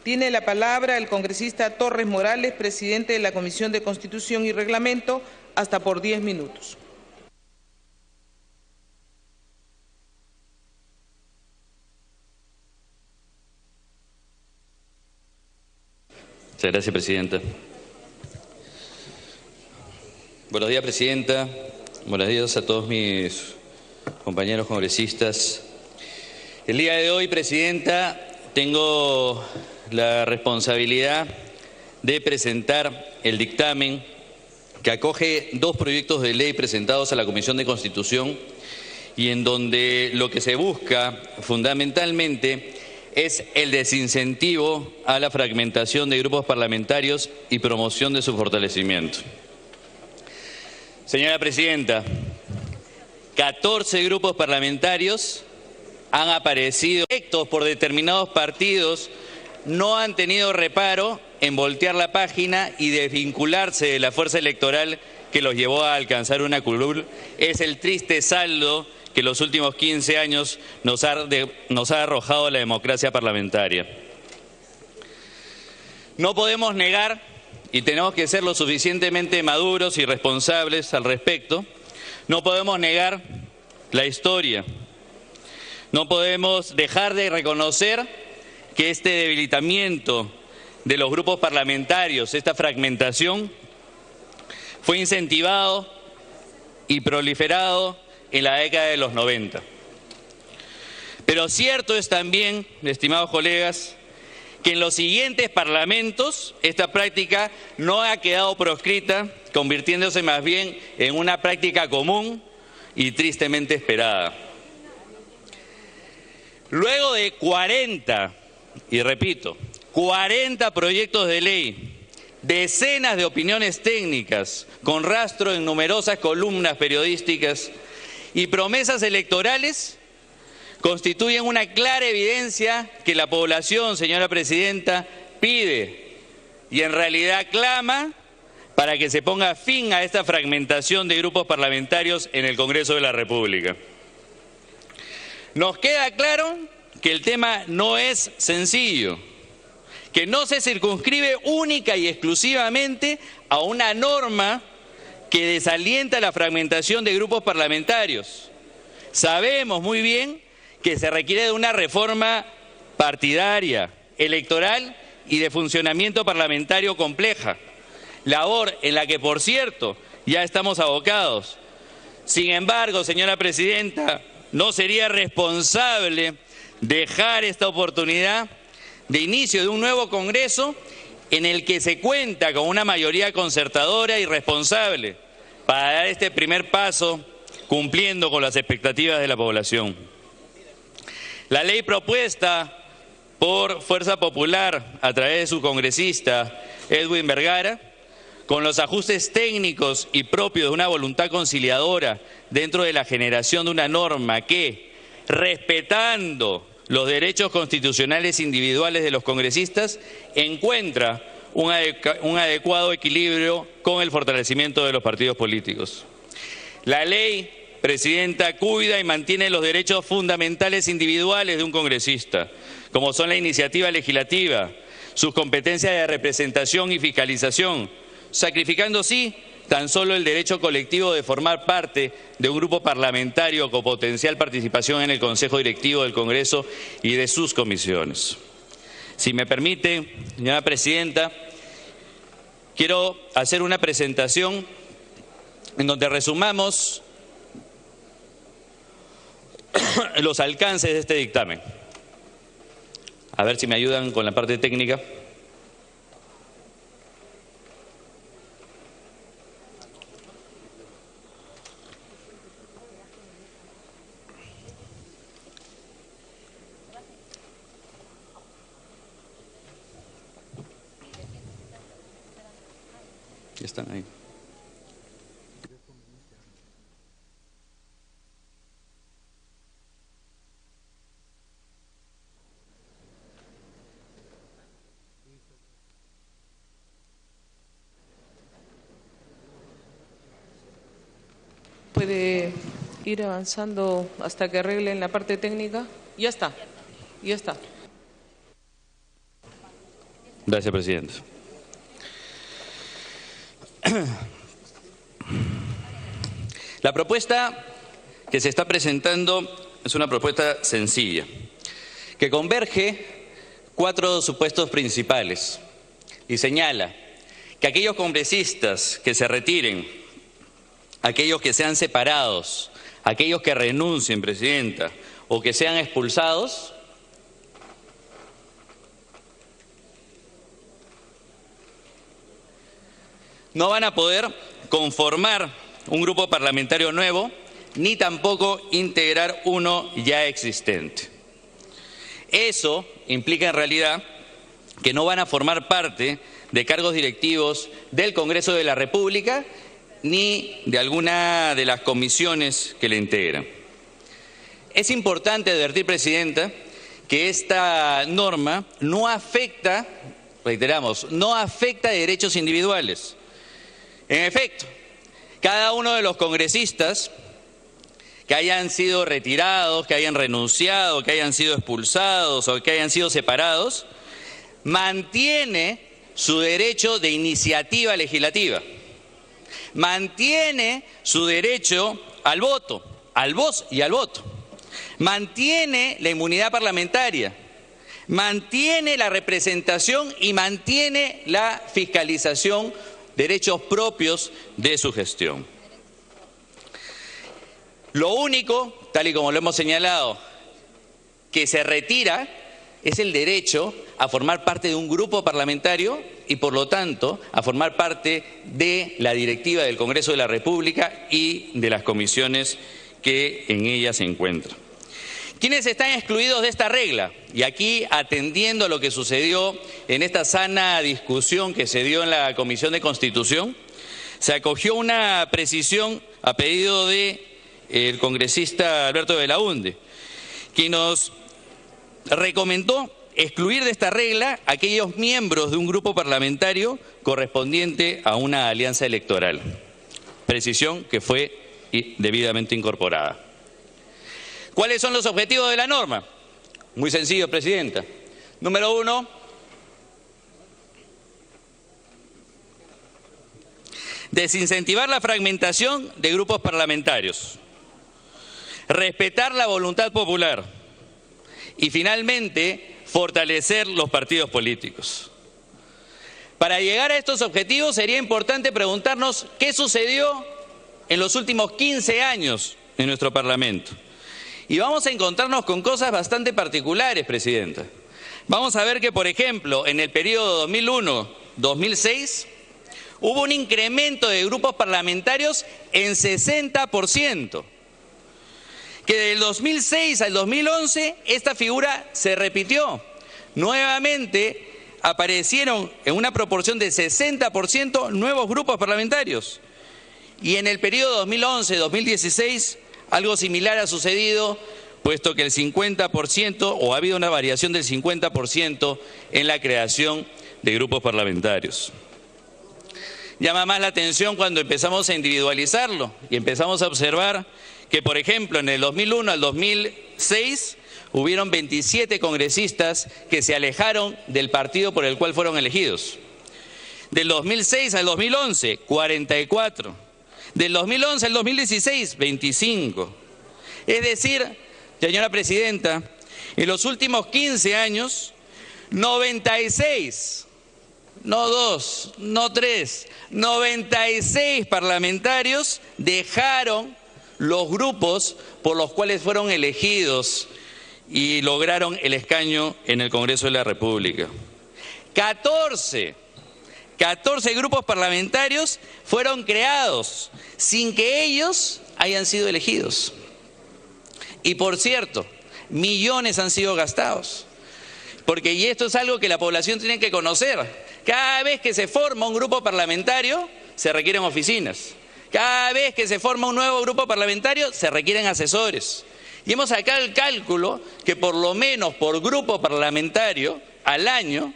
Tiene la palabra el congresista Torres Morales, presidente de la Comisión de Constitución y Reglamento, hasta por 10 minutos. Muchas gracias, presidenta. Buenos días, presidenta. Buenos días a todos mis compañeros congresistas. El día de hoy, presidenta, tengo la responsabilidad de presentar el dictamen que acoge dos proyectos de ley presentados a la Comisión de Constitución y en donde lo que se busca fundamentalmente es el desincentivo a la fragmentación de grupos parlamentarios y promoción de su fortalecimiento. Señora presidenta, 14 grupos parlamentarios han aparecido electos por determinados partidos, no han tenido reparo en voltear la página y desvincularse de la fuerza electoral que los llevó a alcanzar una curul. Es el triste saldo que los últimos 15 años nos ha arrojado la democracia parlamentaria. No podemos negar, y tenemos que ser lo suficientemente maduros y responsables al respecto, no podemos negar la historia. No podemos dejar de reconocer que este debilitamiento de los grupos parlamentarios, esta fragmentación, fue incentivado y proliferado en la década de los 90. Pero cierto es también, estimados colegas, que en los siguientes parlamentos esta práctica no ha quedado proscrita, convirtiéndose más bien en una práctica común y tristemente esperada. Luego de 40, y repito, 40 proyectos de ley, decenas de opiniones técnicas con rastro en numerosas columnas periodísticas y promesas electorales, constituyen una clara evidencia que la población, señora presidenta, pide y en realidad clama para que se ponga fin a esta fragmentación de grupos parlamentarios en el Congreso de la República. Nos queda claro que el tema no es sencillo, que no se circunscribe única y exclusivamente a una norma que desalienta la fragmentación de grupos parlamentarios. Sabemos muy bien que se requiere de una reforma partidaria, electoral y de funcionamiento parlamentario compleja, labor en la que, por cierto, ya estamos abocados. Sin embargo, señora presidenta, no sería responsable dejar esta oportunidad de inicio de un nuevo Congreso en el que se cuenta con una mayoría concertadora y responsable para dar este primer paso cumpliendo con las expectativas de la población. La ley propuesta por Fuerza Popular a través de su congresista Edwin Vergara, con los ajustes técnicos y propios de una voluntad conciliadora dentro de la generación de una norma que, respetando los derechos constitucionales individuales de los congresistas, encuentra un adecuado equilibrio con el fortalecimiento de los partidos políticos. La ley, presidenta, cuida y mantiene los derechos fundamentales individuales de un congresista, como son la iniciativa legislativa, sus competencias de representación y fiscalización, sacrificando, sí, tan solo el derecho colectivo de formar parte de un grupo parlamentario con potencial participación en el Consejo Directivo del Congreso y de sus comisiones. Si me permite, señora presidenta, quiero hacer una presentación en donde resumamos los alcances de este dictamen. A ver si me ayudan con la parte técnica. Ya están ahí. ¿Puede ir avanzando hasta que arreglen la parte técnica? Ya está, ya está. Gracias, presidente. La propuesta que se está presentando es una propuesta sencilla, que converge 4 supuestos principales y señala que aquellos congresistas que se retiren, aquellos que sean separados, aquellos que renuncien, presidenta, o que sean expulsados, no van a poder conformar un grupo parlamentario nuevo, ni tampoco integrar uno ya existente. Eso implica en realidad que no van a formar parte de cargos directivos del Congreso de la República ni de alguna de las comisiones que le integran. Es importante advertir, presidenta, que esta norma no afecta, reiteramos, no afecta derechos individuales. En efecto, cada uno de los congresistas que hayan sido retirados, que hayan renunciado, que hayan sido expulsados o que hayan sido separados, mantiene su derecho de iniciativa legislativa, mantiene su derecho al voto, al voz y al voto, mantiene la inmunidad parlamentaria, mantiene la representación y mantiene la fiscalización, derechos propios de su gestión. Lo único, tal y como lo hemos señalado, que se retira es el derecho a formar parte de un grupo parlamentario y, por lo tanto, a formar parte de la directiva del Congreso de la República y de las comisiones que en ella se encuentran. ¿Quiénes están excluidos de esta regla? Y aquí, atendiendo a lo que sucedió en esta sana discusión que se dio en la Comisión de Constitución, se acogió una precisión a pedido del congresista Alberto Belaunde, quien nos recomendó excluir de esta regla a aquellos miembros de un grupo parlamentario correspondiente a una alianza electoral. Precisión que fue debidamente incorporada. ¿Cuáles son los objetivos de la norma? Muy sencillo, presidenta. Número 1, desincentivar la fragmentación de grupos parlamentarios, respetar la voluntad popular y, finalmente, fortalecer los partidos políticos. Para llegar a estos objetivos sería importante preguntarnos qué sucedió en los últimos 15 años en nuestro Parlamento. Y vamos a encontrarnos con cosas bastante particulares, presidenta. Vamos a ver que, por ejemplo, en el periodo 2001-2006 hubo un incremento de grupos parlamentarios en 60%. Que del 2006 al 2011 esta figura se repitió. Nuevamente aparecieron en una proporción de 60% nuevos grupos parlamentarios. Y en el periodo 2011-2016 algo similar ha sucedido, puesto que el 50% o ha habido una variación del 50% en la creación de grupos parlamentarios. Llama más la atención cuando empezamos a individualizarlo y empezamos a observar que, por ejemplo, en el 2001 al 2006 hubieron 27 congresistas que se alejaron del partido por el cual fueron elegidos. Del 2006 al 2011, 44. Del 2011 al 2016, 25. Es decir, señora presidenta, en los últimos 15 años, 96, no 2, no 3, 96 parlamentarios dejaron los grupos por los cuales fueron elegidos y lograron el escaño en el Congreso de la República. 14 grupos parlamentarios fueron creados sin que ellos hayan sido elegidos. Y por cierto, millones han sido gastados. Porque, y esto es algo que la población tiene que conocer, cada vez que se forma un grupo parlamentario se requieren oficinas. Cada vez que se forma un nuevo grupo parlamentario se requieren asesores. Y hemos sacado el cálculo que por lo menos por grupo parlamentario al año,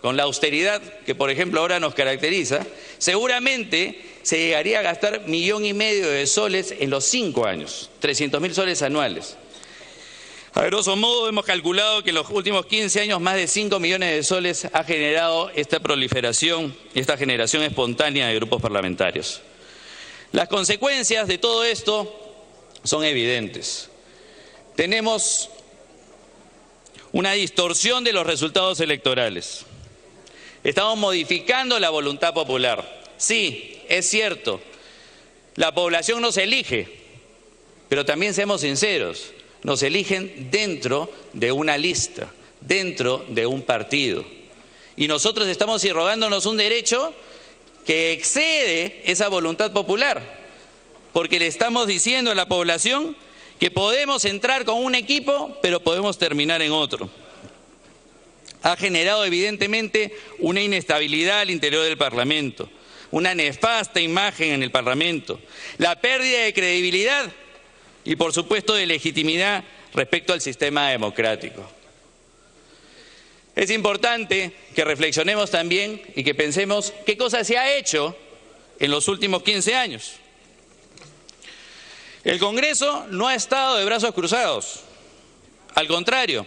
con la austeridad que, por ejemplo, ahora nos caracteriza, seguramente se llegaría a gastar 1,5 millones de soles en los 5 años, 300.000 soles anuales. A grosso modo hemos calculado que en los últimos 15 años más de 5 millones de soles ha generado esta proliferación y esta generación espontánea de grupos parlamentarios. Las consecuencias de todo esto son evidentes. Tenemos una distorsión de los resultados electorales. Estamos modificando la voluntad popular. Sí, es cierto, la población nos elige, pero también seamos sinceros, nos eligen dentro de una lista, dentro de un partido. Y nosotros estamos irrogándonos un derecho que excede esa voluntad popular, porque le estamos diciendo a la población que podemos entrar con un equipo, pero podemos terminar en otro. Ha generado evidentemente una inestabilidad al interior del Parlamento, una nefasta imagen en el Parlamento, la pérdida de credibilidad y, por supuesto, de legitimidad respecto al sistema democrático. Es importante que reflexionemos también y que pensemos qué cosa se ha hecho en los últimos 15 años. El Congreso no ha estado de brazos cruzados. Al contrario,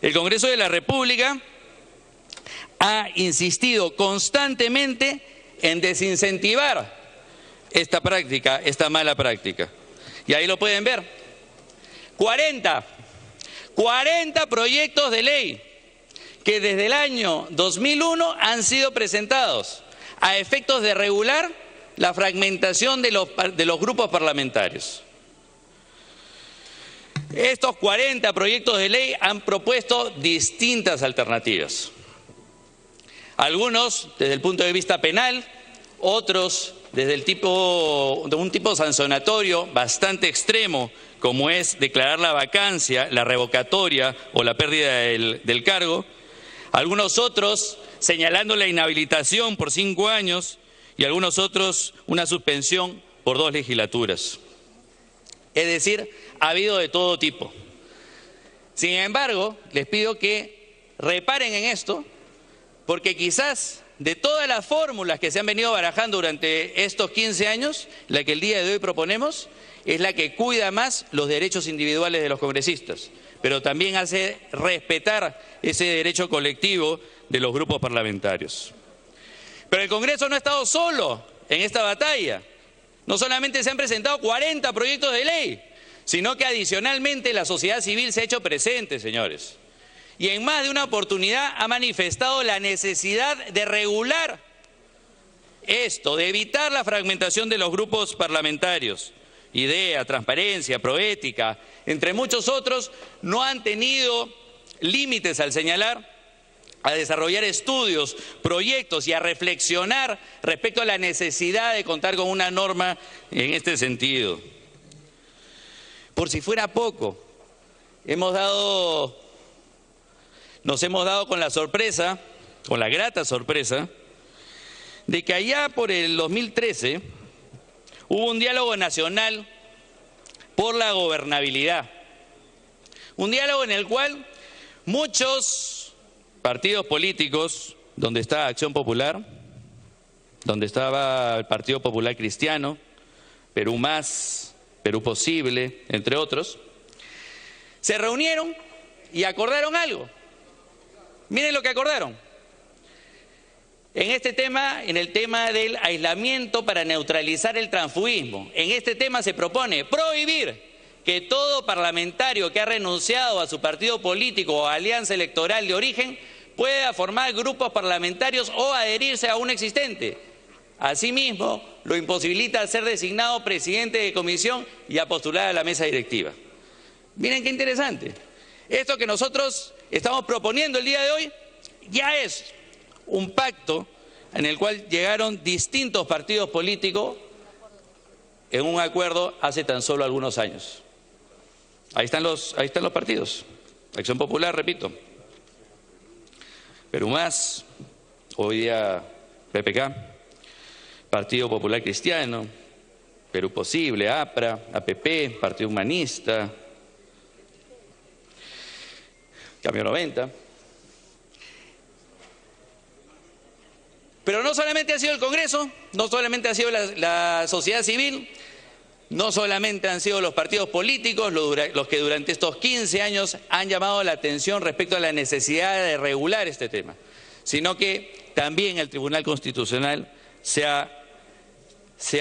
el Congreso de la República ha insistido constantemente en desincentivar esta práctica, esta mala práctica. Y ahí lo pueden ver. 40 proyectos de ley que desde el año 2001 han sido presentados a efectos de regular la fragmentación de los grupos parlamentarios. Estos 40 proyectos de ley han propuesto distintas alternativas. Algunos desde el punto de vista penal, otros desde un tipo sancionatorio bastante extremo, como es declarar la vacancia, la revocatoria o la pérdida del cargo. Algunos otros señalando la inhabilitación por 5 años y algunos otros una suspensión por 2 legislaturas. Es decir, ha habido de todo tipo. Sin embargo, les pido que reparen en esto, porque quizás de todas las fórmulas que se han venido barajando durante estos 15 años, la que el día de hoy proponemos es la que cuida más los derechos individuales de los congresistas, pero también hace respetar ese derecho colectivo de los grupos parlamentarios. Pero el Congreso no ha estado solo en esta batalla. No solamente se han presentado 40 proyectos de ley, sino que adicionalmente la sociedad civil se ha hecho presente, señores. Y en más de una oportunidad ha manifestado la necesidad de regular esto, de evitar la fragmentación de los grupos parlamentarios. IDEA, Transparencia, Proética, entre muchos otros, no han tenido límites al señalar, a desarrollar estudios, proyectos y a reflexionar respecto a la necesidad de contar con una norma en este sentido. Por si fuera poco, nos hemos dado con la sorpresa, con la grata sorpresa, de que allá por el 2013 hubo un diálogo nacional por la gobernabilidad. Un diálogo en el cual muchos partidos políticos, donde está Acción Popular, donde estaba el Partido Popular Cristiano, Perú Más, Perú Posible, entre otros, se reunieron y acordaron algo. Miren lo que acordaron. En este tema, en el tema del aislamiento para neutralizar el transfugismo, en este tema se propone prohibir que todo parlamentario que ha renunciado a su partido político o alianza electoral de origen pueda formar grupos parlamentarios o adherirse a uno existente. Asimismo, lo imposibilita a ser designado presidente de comisión y a postular a la mesa directiva. Miren qué interesante. Esto que nosotros estamos proponiendo el día de hoy ya es un pacto en el cual llegaron distintos partidos políticos en un acuerdo hace tan solo algunos años. Ahí están los partidos. Acción Popular, repito. Perú Más, hoy día PPK, Partido Popular Cristiano, Perú Posible, APRA, APP, Partido Humanista, Cambio 90. Pero no solamente ha sido el Congreso, no solamente ha sido la sociedad civil, no solamente han sido los partidos políticos los que durante estos 15 años han llamado la atención respecto a la necesidad de regular este tema, sino que también el Tribunal Constitucional se ha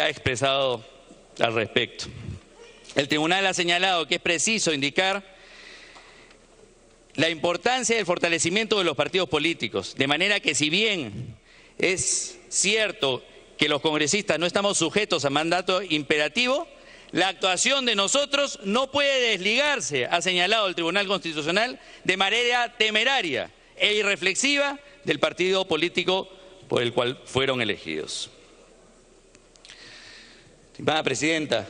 expresado al respecto. El tribunal ha señalado que es preciso indicar la importancia del fortalecimiento de los partidos políticos, de manera que si bien es cierto que los congresistas no estamos sujetos a mandato imperativo, la actuación de nosotros no puede desligarse, ha señalado el Tribunal Constitucional, de manera temeraria e irreflexiva del partido político por el cual fueron elegidos. Estimada Presidenta,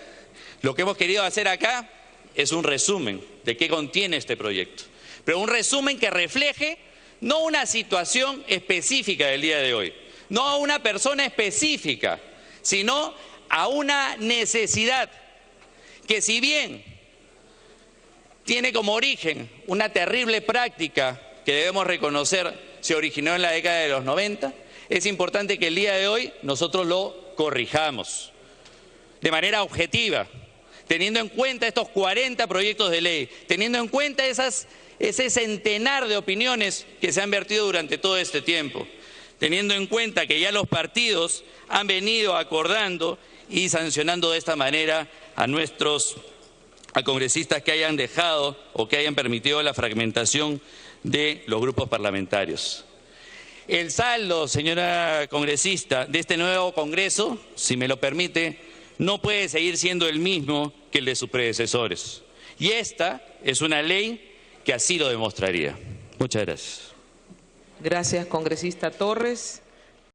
lo que hemos querido hacer acá es un resumen de qué contiene este proyecto, pero un resumen que refleje no una situación específica del día de hoy, no a una persona específica, sino a una necesidad que, si bien tiene como origen una terrible práctica que debemos reconocer se originó en la década de los 90, es importante que el día de hoy nosotros lo corrijamos de manera objetiva, teniendo en cuenta estos 40 proyectos de ley, teniendo en cuenta ese centenar de opiniones que se han vertido durante todo este tiempo, teniendo en cuenta que ya los partidos han venido acordando y sancionando de esta manera a congresistas que hayan dejado o que hayan permitido la fragmentación de los grupos parlamentarios. El saldo, señora congresista, de este nuevo Congreso, si me lo permite, no puede seguir siendo el mismo que el de sus predecesores. Y esta es una ley que así lo demostraría. Muchas gracias. Gracias, congresista Torres.